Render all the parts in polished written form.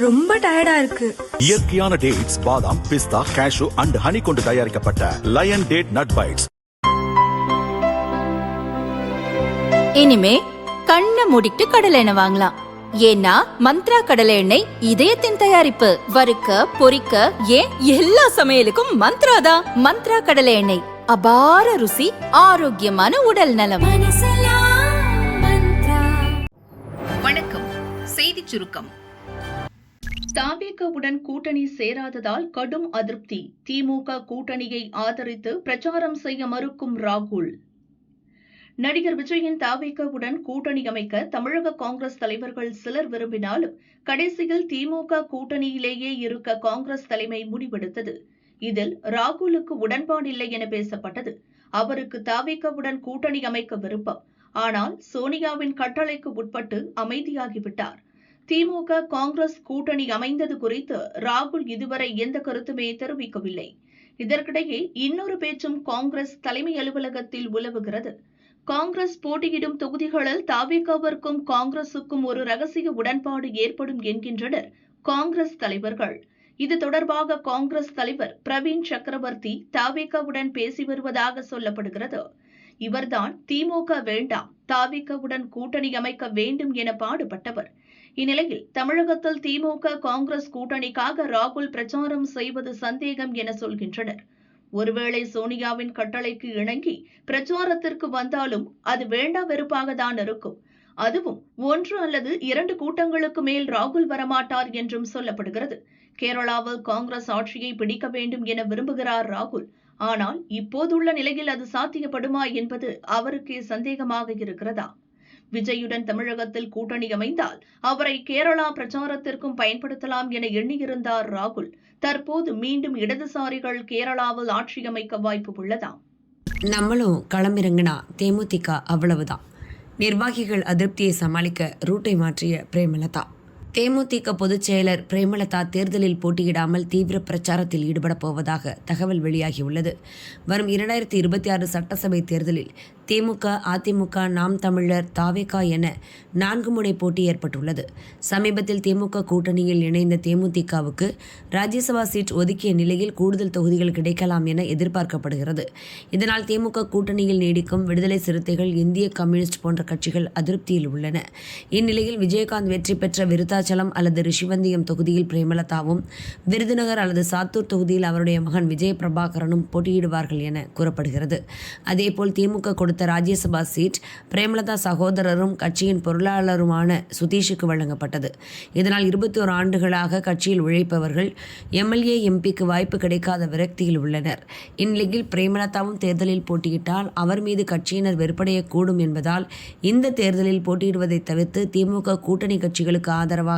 ரொம்ப டயர்டா இருக்கு. இயற்கையான டேட்ஸ், பாதாம், பிஸ்தா, கேஷு அண்ட் ஹனி கொண்டு தயாரிக்கப்பட்ட லயன் டேட் நட் பைட்ஸ். இனிமே கண்ணை மூடிட்டு கடலை எண்ணெய் வாங்கலாம். ஏன்னா மந்த்ரா கடலை எண்ணெய் இதயத்தின் தயாரிப்பு. வறுக்க, பொரிக்க, ஏன் எல்லா சமையலுக்கும் மந்த்ரா தான். மந்த்ரா கடலை எண்ணெய், அபார ருசி, ஆரோக்கியமான உடல் நலம். வணக்கம். செய்தி சுருக்கம். தவேகவுடன் கூட்டணி சேராததால் கடும் அதிருப்தி. திமுக கூட்டணியை ஆதரித்து பிரச்சாரம் செய்ய மறுக்கும் ராகுல். நடிகர் விஜயின் தவேகவுடன் கூட்டணி அமைக்க தமிழக காங்கிரஸ் தலைவர்கள் சிலர் விரும்பினாலும் கடைசியில் திமுக கூட்டணியிலேயே இருக்க காங்கிரஸ் தலைமை முடிவெடுத்தது. இதில் ராகுலுக்கு உடன்பாடில்லை என பேசப்பட்டது. அவருக்கு தவேகவுடன் கூட்டணி அமைக்க விருப்பம். ஆனால் சோனியாவின் கட்டளைக்கு உட்பட்டு அமைதியாகிவிட்டார். திமுக காங்கிரஸ் கூட்டணி அமைந்தது குறித்து ராகுல் இதுவரை எந்த கருத்துமே தெரிவிக்கவில்லை. இதற்கிடையே இன்னொரு பேச்சும் காங்கிரஸ் தலைமை அலுவலகத்தில் உலவுகிறது. காங்கிரஸ் போட்டியிடும் தொகுதிகளில் தவேகவிற்கும் காங்கிரசுக்கும் ஒரு ரகசிய உடன்பாடு ஏற்படும் என்கின்றனர் காங்கிரஸ் தலைவர்கள். இது தொடர்பாக காங்கிரஸ் தலைவர் பிரவீன் சக்கரவர்த்தி தவேகவுடன் பேசி வருவதாக சொல்லப்படுகிறது. இவர்தான் திமுக வேண்டாம், தவேகவுடன் கூட்டணி அமைக்க வேண்டும் என பாடுபட்டவர். இந்நிலையில் தமிழகத்தில் திமுக காங்கிரஸ் கூட்டணிக்காக ராகுல் பிரச்சாரம் செய்வது சந்தேகம் என சொல்கின்றனர். ஒருவேளை சோனியாவின் கட்டளைக்கு இணங்கி பிரச்சாரத்திற்கு வந்தாலும் அது வேண்டா வெறுப்பாக தான் இருக்கும். அதுவும் 1 அல்லது 2 கூட்டங்களுக்கு மேல் ராகுல் வரமாட்டார் என்றும் சொல்லப்படுகிறது. கேரளாவில் காங்கிரஸ் ஆட்சியை பிடிக்க வேண்டும் என விரும்புகிறார் ராகுல். ஆனால் இப்போதுள்ள நிலையில் அது சாத்தியப்படுமா என்பது அவருக்கே சந்தேகமாக இருக்கிறதா? விஜயுடன் தமிழகத்தில் கூட்டணி அமைந்தால் அவரை கேரளா பிரச்சாரத்திற்கும் பயன்படுத்தலாம் என எண்ணியிருந்தார் ராகுல். தற்போது மீண்டும் இடதுசாரிகள் கேரளாவில் ஆட்சி அமைக்க வாய்ப்பு உள்ளதா? நம்மளும் களமிறங்கினா தேமுதிக அவ்வளவுதான். நிர்வாகிகள் அதிருப்தியை சமாளிக்க ரூட்டை மாற்றிய பிரேமலதா. தேமுதிக பொதுச் செயலர் பிரேமலதா தேர்தலில் போட்டியிடாமல் தீவிர பிரச்சாரத்தில் ஈடுபடப் போவதாக தகவல் வெளியாகியுள்ளது. வரும் 2026 சட்டசபை தேர்தலில் திமுக, அதிமுக, நாம் தமிழர், தவேக என 4 முனை போட்டி ஏற்பட்டுள்ளது. சமீபத்தில் திமுக கூட்டணியில் இணைந்த தேமுதிகவுக்கு ராஜ்யசபா சீட் ஒதுக்கிய நிலையில் கூடுதல் தொகுதிகள் கிடைக்கலாம் என எதிர்பார்க்கப்படுகிறது. இதனால் திமுக கூட்டணியில் நீடிக்கும் விடுதலை சிறுத்தைகள், இந்திய கம்யூனிஸ்ட் போன்ற கட்சிகள் அதிருப்தியில் உள்ளன. இந்நிலையில் விஜயகாந்த் வெற்றி பெற்ற விருத்தாச்சலம் அல்லது ரிஷிவந்தியம் தொகுதியில் பிரேமலதாவும், விருதுநகர் அல்லது சாத்தூர் தொகுதியில் அவருடைய மகன் விஜய் பிரபாகரனும் போட்டியிடுவார்கள் என கூறப்படுகிறது. அதேபோல் திமுக கொடுத்த ராஜ்யசபா சீட் பிரேமலதா சகோதரரும் கட்சியின் பொருளாளருமான சுதீஷுக்கு வழங்கப்பட்டது. இதனால் 21 ஆண்டுகளாக கட்சியில் உழைப்பவர்கள் எம்எல்ஏ, எம்பிக்கு வாய்ப்பு கிடைக்காத விரக்தியில் உள்ளனர். இந்நிலையில் பிரேமலதாவும் தேர்தலில் போட்டியிட்டால் அவர் மீது கட்சியினர் வெறுப்படையக்கூடும் என்பதால் இந்த தேர்தலில் போட்டியிடுவதை தவிர்த்து திமுக கூட்டணி கட்சிகளுக்கு ஆதரவாக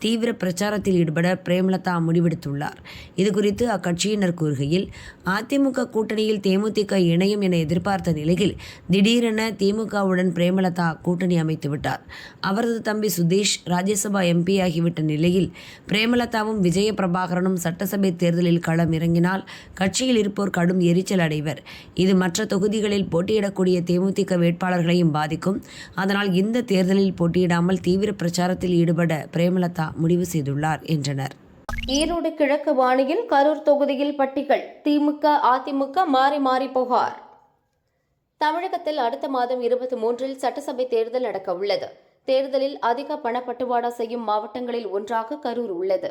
தீவிர பிரச்சாரத்தில் ஈடுபட பிரேமலதா முடிவெடுத்துள்ளார். இதுகுறித்து அக்கட்சியினர் கூறுகையில், அதிமுக கூட்டணியில் தேமுதிக இணையும் என எதிர்பார்த்த நிலையில் திடீரென திமுகவுடன் பிரேமலதா கூட்டணி அமைத்து விட்டார். அவரது தம்பி சுதீஷ் ராஜ்யசபா எம்பி ஆகிவிட்ட நிலையில் பிரேமலதாவும் விஜய பிரபாகரனும் சட்டசபை தேர்தலில் களம் இறங்கினால் கட்சியில் இருப்போர் கடும் எரிச்சல் அடைவர். இது மற்ற தொகுதிகளில் போட்டியிடக்கூடிய தேமுதிக வேட்பாளர்களையும் பாதிக்கும். அதனால் இந்த தேர்தலில் போட்டியிடாமல் தீவிர பிரச்சாரத்தில் ஈடுபட பிரேமலதா முடிவு செய்துள்ளார் என்றனர். ஈரோடு கிழக்கு வாணியில் கரூர் தொகுதியில் பட்டிகள். திமுக, அதிமுக மாறி மாறி புகார். தமிழகத்தில் அடுத்த மாதம் 23 சட்டசபை தேர்தல் நடக்க உள்ளது. தேர்தலில் அதிக பணப்பட்டுவாடா செய்யும் மாவட்டங்களில் ஒன்றாக கரூர் உள்ளது.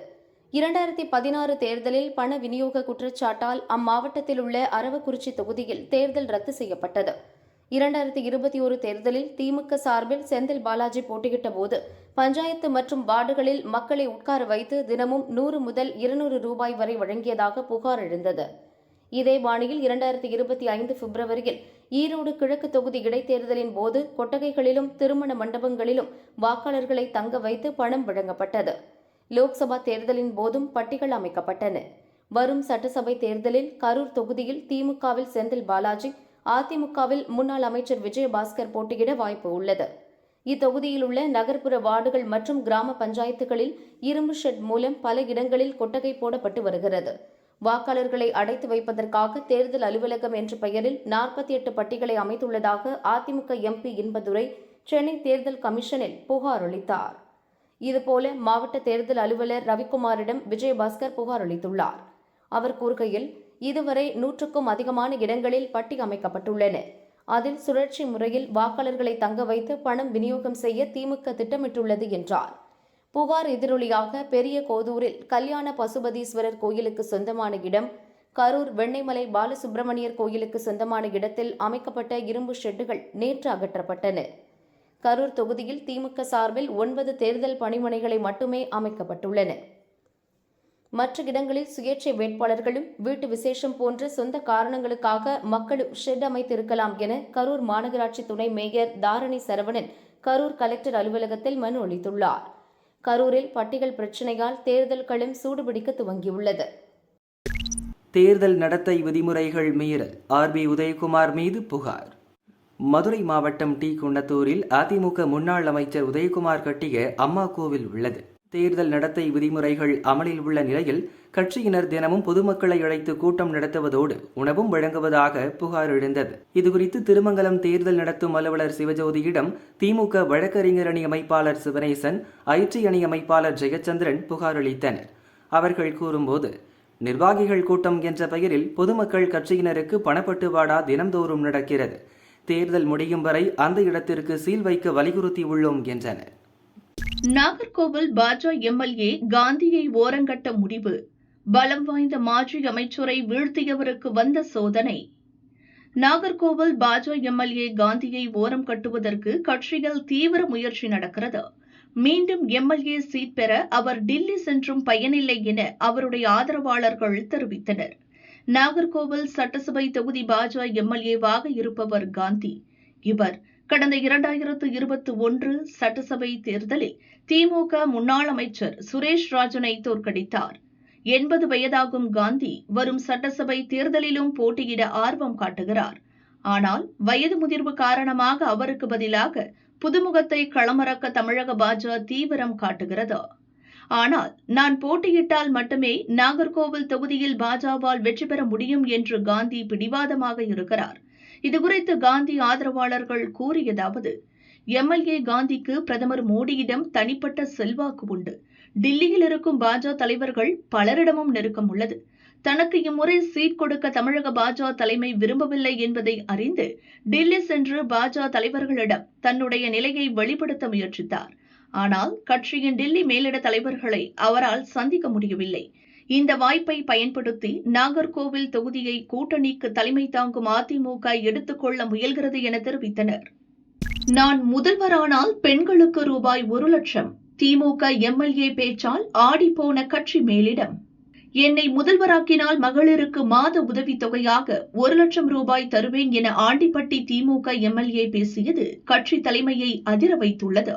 2016 தேர்தலில் பண விநியோக குற்றச்சாட்டால் அம்மாவட்டத்தில் உள்ள அரவக்குறிச்சி தொகுதியில் தேர்தல் ரத்து செய்யப்பட்டது. 2021 தேர்தலில் திமுக சார்பில் செந்தில் பாலாஜி போட்டியிட்ட போது பஞ்சாயத்து மற்றும் வார்டுகளில் மக்களை உட்கார வைத்து தினமும் 100 முதல் 200 ரூபாய் வரை வழங்கியதாக புகார் எழுந்தது. இதே பாணியில் 2025 பிப்ரவரியில் ஈரோடு கிழக்கு தொகுதி இடைத்தேர்தலின் போது கொட்டகைகளிலும் திருமண மண்டபங்களிலும் வாக்காளர்களை தங்க வைத்து பணம் வழங்கப்பட்டது. லோக்சபா தேர்தலின் போதும் பட்டிகள் அமைக்கப்பட்டன. வரும் சட்டசபை தேர்தலில் கரூர் தொகுதியில் திமுகவில் செந்தில் பாலாஜி, அதிமுகவில் முன்னாள் அமைச்சர் விஜயபாஸ்கர் போட்டியிட வாய்ப்பு உள்ளது. இத்தொகுதியில் உள்ள நகர்ப்புற வார்டுகள் மற்றும் கிராம பஞ்சாயத்துகளில் இரும்பு ஷெட் மூலம் பல இடங்களில் கொட்டகை போடப்பட்டு வருகிறது. வாக்காளர்களை அடைத்து வைப்பதற்காக தேர்தல் அலுவலகம் என்ற பெயரில் 48 பட்டிகளை அமைத்துள்ளதாக அதிமுக எம்பி இன்பதுரை சென்னை தேர்தல் கமிஷனில் புகார் அளித்தார். இதுபோல மாவட்ட தேர்தல் அலுவலர் ரவிக்குமாரிடம் விஜயபாஸ்கர் புகார் அளித்துள்ளார். அவர் கூறுகையில், இதுவரை 100க்கும் அதிகமான இடங்களில் பட்டி அமைக்கப்பட்டுள்ளன. அதில் சுழற்சி முறையில் வாக்காளர்களை தங்க வைத்து பணம் விநியோகம் செய்ய திமுக திட்டமிட்டுள்ளது என்றார். புகார் எதிரொலியாக பெரிய கோதூரில் கல்யாண பசுபதீஸ்வரர் கோயிலுக்கு சொந்தமான இடம், கரூர் வெண்ணெய்மலை பாலசுப்பிரமணியர் கோயிலுக்கு சொந்தமான இடத்தில் அமைக்கப்பட்ட இரும்பு ஷெட்டுகள் நேற்று அகற்றப்பட்டன. கரூர் தொகுதியில் திமுக சார்பில் 9 தேர்தல் பணிமனைகளை மட்டுமே அமைக்கப்பட்டுள்ளன. மற்ற இடங்களில் சுயேட்சை வேட்பாளர்களும் வீட்டு விசேஷம் போன்ற சொந்த காரணங்களுக்காக மக்களும் ஷெட் அமைத்திருக்கலாம் என கரூர் மாநகராட்சி துணை மேயர் தாரணி சரவணன் கரூர் கலெக்டர் அலுவலகத்தில் மனு அளித்துள்ளார். கரூரில் பட்டிகள் பிரச்சினையால் தேர்தல் களம் சூடுபிடிக்க துவங்கியுள்ளது. தேர்தல் நடத்தை விதிமுறைகள் மீறல் ஆர்பி உதயகுமார் மீது புகார். மதுரை மாவட்டம் டி. குன்னத்தூரில் அதிமுக முன்னாள் அமைச்சர் உதயகுமார் கட்டிய அம்மா கோவில் உள்ளது. தேர்தல் நடத்தை விதிமுறைகள் அமலில் உள்ள நிலையில் கட்சியினர் தினமும் பொதுமக்களை அழைத்து கூட்டம் நடத்துவதோடு உணவும் வழங்குவதாக புகார் எழுந்தது. இதுகுறித்து திருமங்கலம் தேர்தல் நடத்தும் அலுவலர் சிவஜோதியிடம் திமுக வழக்கறிஞர் அணி அமைப்பாளர் சிவனேசன், ஐடி அணி அமைப்பாளர் ஜெயச்சந்திரன் புகார் அளித்தனர். அவர்கள் கூறும்போது, நிர்வாகிகள் கூட்டம் என்ற பெயரில் பொதுமக்கள் கட்சியினருக்கு பணப்பட்டுவாடா தினம்தோறும் நடக்கிறது. தேர்தல் முடியும் வரை அந்த இடத்திற்கு சீல் வைக்க வலியுறுத்தியுள்ளோம் என்றனர். நாகர்கோவில் பாஜ எம்எல்ஏ காந்தியை ஓரங்கட்ட முடிவு. பலம் வாய்ந்த மாஜி அமைச்சரை வீழ்த்தியவருக்கு வந்த சோதனை. நாகர்கோவில் பாஜ எம்எல்ஏ காந்தியை ஓரம் கட்டுவதற்கு கட்சியில் தீவிர முயற்சி நடக்கிறது. மீண்டும் எம்எல்ஏ சீட் பெற அவர் டில்லி சென்றும் பயனில்லை என அவருடைய ஆதரவாளர்கள் தெரிவித்தனர். நாகர்கோவில் சட்டசபை தொகுதி பாஜ எம்எல்ஏவாக இருப்பவர் காந்தி. இவர் கடந்த 2021 சட்டசபை தேர்தலில் திமுக முன்னாள் அமைச்சர் சுரேஷ் ராஜனை தோற்கடித்தார். 80 வயதாகும் காந்தி வரும் சட்டசபை தேர்தலிலும் போட்டியிட ஆர்வம் காட்டுகிறார். ஆனால் வயது முதிர்வு காரணமாக அவருக்கு பதிலாக புதுமுகத்தை களமிறக்க தமிழக பாஜ தீவிரம் காட்டுகிறது. ஆனால் நான் போட்டியிட்டால் மட்டுமே நாகர்கோவில் தொகுதியில் பாஜவால் வெற்றி பெற முடியும் என்று காந்தி பிடிவாதமாக இருக்கிறார். இதுகுறித்து காந்தி ஆதரவாளர்கள் கூறியதாவது: எம்எல்ஏ காந்திக்கு பிரதமர் மோடியிடம் தனிப்பட்ட செல்வாக்கு உண்டு. டில்லியில் இருக்கும் பாஜ தலைவர்கள் பலரிடமும் நெருக்கம் உள்ளது. தனக்கு இம்முறை சீட் கொடுக்க தமிழக பாஜ தலைமை விரும்பவில்லை என்பதை அறிந்து டில்லி சென்று பாஜ தலைவர்களிடம் தன்னுடைய நிலையை வெளிப்படுத்த முயற்சித்தார். ஆனால் கட்சியின் டில்லி மேலிட தலைவர்களை அவரால் சந்திக்க முடியவில்லை. இந்த வாய்ப்பை பயன்படுத்தி நாகர்கோவில் தொகுதியை கூட்டணிக்கு தலைமை தாங்கும் அதிமுக எடுத்துக்கொள்ள முயல்கிறது என தெரிவித்தனர். நான் முதல்வரானால் பெண்களுக்கு ரூபாய் 1 லட்சம். திமுக எம்எல்ஏ பேச்சால் ஆடிப்போன கட்சி மேலிடம். என்னை முதல்வராக்கினால் மகளிருக்கு மாத உதவித் தொகையாக 1 லட்சம் ரூபாய் தருவேன் என ஆண்டிப்பட்டி திமுக எம்எல்ஏ பேசியது கட்சி தலைமையை அதிர வைத்துள்ளது.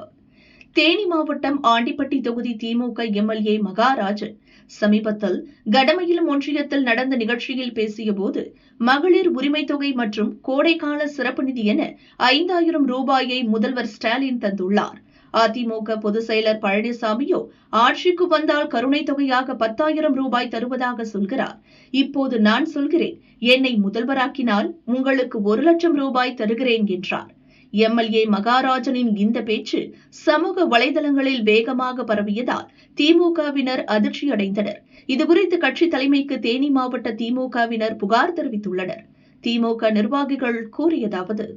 தேனி மாவட்டம் ஆண்டிப்பட்டி தொகுதி திமுக எம்எல்ஏ மகாராஜன் சமீபத்தில் கடமையிலும் ஒன்றியத்தில் நடந்த நிகழ்ச்சியில் பேசியபோது, மகளிர் உரிமைத் தொகை மற்றும் கோடைக்கால சிறப்பு நிதி என 5000 ரூபாயை முதல்வர் ஸ்டாலின் தந்துள்ளார். அதிமுக பொதுச் செயலர் பழனிசாமியோ ஆட்சிக்கு வந்தால் கருணை தொகையாக 10,000 ரூபாய் தருவதாக சொல்கிறார். இப்போது நான் சொல்கிறேன், என்னை முதல்வராக்கினால் உங்களுக்கு 1 லட்சம் ரூபாய் தருகிறேன் என்றார். எம்எல்ஏ மகாராஜனின் இந்த பேச்சு சமூக வலைதளங்களில் வேகமாக பரவியதால் திமுகவினர் அதிர்ச்சியடைந்தனர். இதுகுறித்து கட்சி தலைமைக்கு தேனி மாவட்ட திமுகவினர் புகார் தெரிவித்துள்ளனர். திமுக நிர்வாகிகள் கூறியதாவது: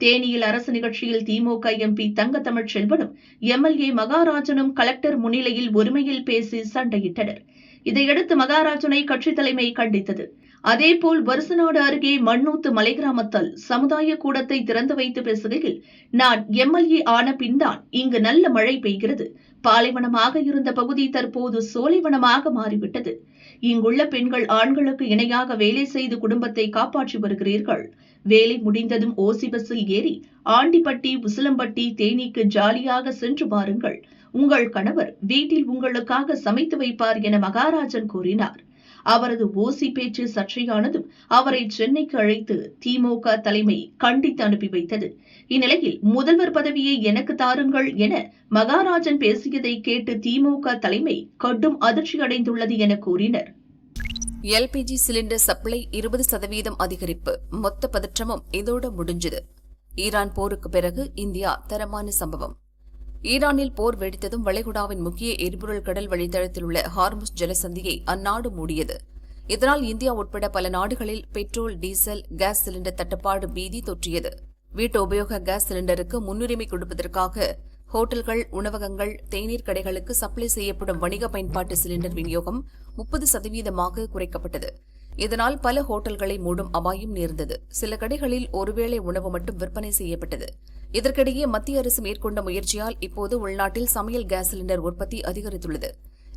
தேனியில் அரசு நிகழ்ச்சியில் திமுக எம்பி தங்க தமிழ்ச்செல்வனும் எம்எல்ஏ மகாராஜனும் கலெக்டர் முன்னிலையில் ஒருமையில் பேசி சண்டையிட்டனர். இதையடுத்து மகாராஜனை கட்சி தலைமை கண்டித்தது. அதேபோல் வருசநாடு அருகே மண்ணூத்து மலை கிராமத்தில் சமுதாய கூடத்தை திறந்து வைத்து பேசுகையில், நான் எம்எல்ஏ ஆன பின்தான் இங்கு நல்ல மழை பெய்கிறது. பாலைவனமாக இருந்த பகுதி தற்போது சோலைவனமாக மாறிவிட்டது. இங்குள்ள பெண்கள் ஆண்களுக்கு இணையாக வேலை செய்து குடும்பத்தை காப்பாற்றி வருகிறீர்கள். வேலை முடிந்ததும் ஓசி பஸ்ஸில் ஏறி ஆண்டிப்பட்டி, உசிலம்பட்டி, தேனிக்கு ஜாலியாக சென்று பாருங்கள். உங்கள் கணவர் வீட்டில் உங்களுக்காக சமைத்து வைப்பார் என மகாராஜன் கூறினார். அவரது ஓசி பேச்சு சர்ச்சையானதும் அவரை சென்னைக்கு அழைத்து திமுக தலைமை கண்டித்து அனுப்பி வைத்தது. இந்நிலையில் முதல்வர் பதவியை எனக்கு தாருங்கள் என மகாராஜன் பேசியதை கேட்டு திமுக தலைமை கடும் அதிர்ச்சி அடைந்துள்ளது என கூறினர். எல்பிஜி சிலிண்டர் சப்ளை 20% அதிகரிப்பு. மொத்த பதற்றமும் இதோட முடிஞ்சது. ஈரான் போருக்கு பிறகு இந்தியா தரமான சம்பவம். ஈரானில் போர் வெடித்ததும் வளைகுடாவின் முக்கிய எரிபொருள் கடல் வழித்தடத்தில் உள்ள ஹார்முஸ் ஜலசந்தியை அந்நாடு மூடியது. இதனால் இந்தியா உட்பட பல நாடுகளில் பெட்ரோல், டீசல், கேஸ் சிலிண்டர் தட்டுப்பாடு பீதி தொற்றியது. வீட்டு உபயோக கேஸ் சிலிண்டருக்கு முன்னுரிமை கொடுப்பதற்காக ஹோட்டல்கள், உணவகங்கள், தேநீர் கடைகளுக்கு சப்ளை செய்யப்படும் வணிக பயன்பாட்டு சிலிண்டர் விநியோகம் 30% குறைக்கப்பட்டது. இதனால் பல ஹோட்டல்களை மூடும் அபாயம் நேர்ந்தது. சில கடைகளில் ஒருவேளை உணவு மட்டும் விற்பனை செய்யப்பட்டது. இதற்கிடையே மத்திய அரசு மேற்கொண்ட முயற்சியால் இப்போது உள்நாட்டில் சமையல் கேஸ் சிலிண்டர் உற்பத்தி அதிகரித்துள்ளது.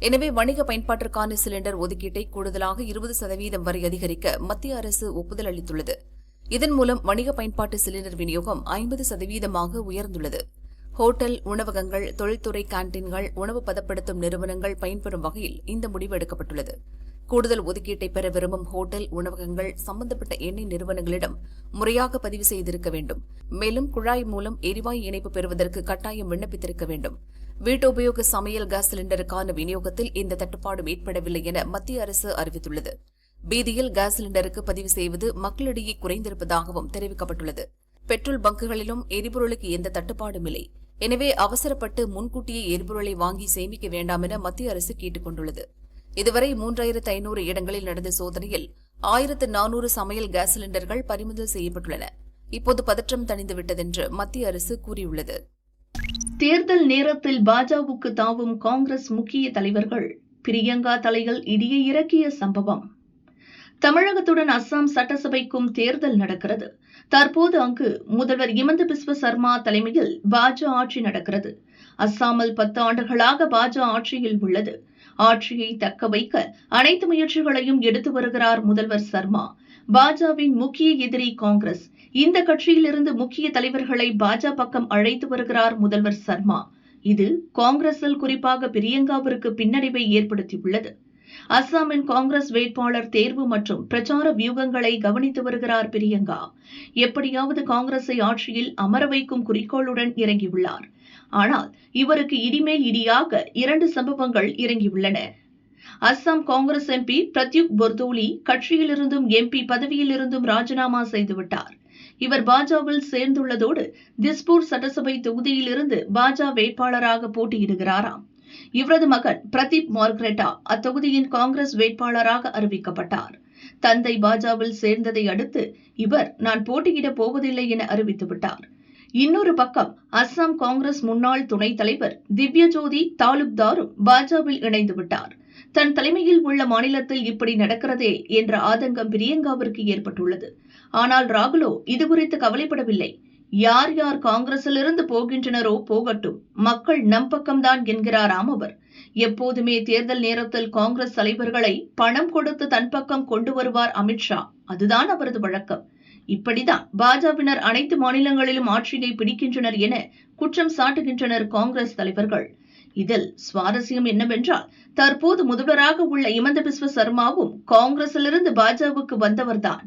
எனவே வணிக பயன்பாட்டிற்கான சிலிண்டர் ஒதுக்கீட்டை கூடுதலாக 20% வரை அதிகரிக்க மத்திய அரசு ஒப்புதல் அளித்துள்ளது. இதன் மூலம் வணிக பயன்பாட்டு சிலிண்டர் விநியோகம் 50% உயர்ந்துள்ளது. ஹோட்டல், உணவகங்கள், தொழில்துறை கேண்டீன்கள், உணவு பதப்படுத்தும் நிறுவனங்கள் பயன்பெறும் வகையில் இந்த முடிவு எடுக்கப்பட்டுள்ளது. கூடுதல் ஒதுக்கீட்டை பெற விரும்பும் ஹோட்டல், உணவகங்கள் சம்பந்தப்பட்ட எண்ணெய் நிறுவனங்களிடம் முறையாக பதிவு செய்திருக்க வேண்டும். மேலும் குழாய் மூலம் எரிவாயு இணைப்பு பெறுவதற்கு கட்டாயம் விண்ணப்பித்திருக்க வேண்டும். வீட்டுபயோக சமையல் கேஸ் சிலிண்டருக்கான விநியோகத்தில் இந்த தட்டுப்பாடு ஏற்படவில்லை என மத்திய அரசு அறிவித்துள்ளது. பீதியில் கேஸ் சிலிண்டருக்கு பதிவு செய்வது மக்களிடையே குறைந்திருப்பதாகவும் தெரிவிக்கப்பட்டுள்ளது. பெட்ரோல் பங்குகளிலும் எரிபொருளுக்கு எந்த தட்டுப்பாடும் இல்லை. எனவே அவசரப்பட்டு முன்கூட்டியே எரிபொருளை வாங்கி சேமிக்க வேண்டாம் என மத்திய அரசு கேட்டுக் கொண்டுள்ளது. இதுவரை 3500 இடங்களில் நடந்த சோதனையில் 1400 சமையல் கேஸ் சிலிண்டர்கள் பறிமுதல் செய்யப்பட்டுள்ளன. இப்போது பதற்றம் தணிந்துவிட்டதென்று மத்திய அரசு கூறியுள்ளது. தேர்தல் நேரத்தில் பாஜகவுக்கு தாவும் காங்கிரஸ் முக்கிய தலைவர்கள் பிரியங்கா தலையில் இடியை இறக்கிய சம்பவம். தமிழகத்துடன் அஸ்ஸாம் சட்டசபைக்கும் தேர்தல் நடக்கிறது. தற்போது அங்கு முதல்வர் ஹிமந்த பிஸ்வ சர்மா தலைமையில் பாஜக ஆட்சி நடக்கிறது. அஸ்ஸாமில் 10 ஆண்டுகளாக பாஜக ஆட்சியில் உள்ளது. ஆட்சியை தக்க வைக்க அனைத்து முயற்சிகளையும் எடுத்து வருகிறார் முதல்வர் சர்மா. பாஜகவின் முக்கிய எதிரி காங்கிரஸ். இந்த கட்சியிலிருந்து முக்கிய தலைவர்களை பாஜக பக்கம் அழைத்து வருகிறார் முதல்வர் சர்மா. இது காங்கிரஸில் குறிப்பாக பிரியங்காவிற்கு பின்னடைவை ஏற்படுத்தியுள்ளது. அஸ்ஸாமின் காங்கிரஸ் வேட்பாளர் தேர்வு மற்றும் பிரச்சார வியூகங்களை கவனித்து வருகிறார் பிரியங்கா. எப்படியாவது காங்கிரஸை ஆட்சியில் அமர வைக்கும் குறிக்கோளுடன் இறங்கியுள்ளார். ஆனால் இவருக்கு இடிமேல் இடியாக 2 சம்பவங்கள் இறங்கியுள்ளன. அஸ்ஸாம் காங்கிரஸ் எம்பி பிரத்யுக் பொர்தோலி கட்சியிலிருந்தும் எம்பி பதவியிலிருந்தும் ராஜினாமா செய்துவிட்டார். இவர் பாஜகவில் சேர்ந்துள்ளதோடு திஸ்பூர் சட்டசபை தொகுதியிலிருந்து பாஜக வேட்பாளராக போட்டியிடுகிறாராம். இவரது மகன் பிரதீப் மார்க்ரெட்டா அத்தொகுதியின் காங்கிரஸ் வேட்பாளராக அறிவிக்கப்பட்டார். தந்தை பாஜகவில் சேர்ந்ததை அடுத்து இவர் நான் போட்டியிடப் போவதில்லை என அறிவித்துவிட்டார். இன்னொரு பக்கம் அஸ்ஸாம் காங்கிரஸ் முன்னாள் துணைத் தலைவர் திவ்யஜோதி தாலுக்தாரும் பாஜகவில் இணைந்து விட்டார். தன் தலைமையில் உள்ள மாநிலத்தில் இப்படி நடக்கிறதே என்ற ஆதங்கம் பிரியங்காவிற்கு ஏற்பட்டுள்ளது. ஆனால் ராகுலோ இதுகுறித்து கவலைப்படவில்லை. யார் யார் காங்கிரசிலிருந்து போகின்றனரோ போகட்டும், மக்கள் நம் பக்கம்தான் என்கிறாராம் அவர். எப்போதுமே தேர்தல் நேரத்தில் காங்கிரஸ் தலைவர்களை பணம் கொடுத்து தன் பக்கம் கொண்டு வருவார் அமித்ஷா. அதுதான் அவரது வழக்கம். இப்படிதான் பாஜகவினர் அனைத்து மாநிலங்களிலும் ஆட்சியை பிடிக்கின்றனர் என குற்றம் சாட்டுகின்றனர் காங்கிரஸ் தலைவர்கள். இதில் சுவாரஸ்யம் என்னவென்றால், தற்போது முதல்வராக உள்ள ஹிமந்த பிஸ்வ சர்மாவும் காங்கிரசிலிருந்து பாஜகவுக்கு வந்தவர்தான்.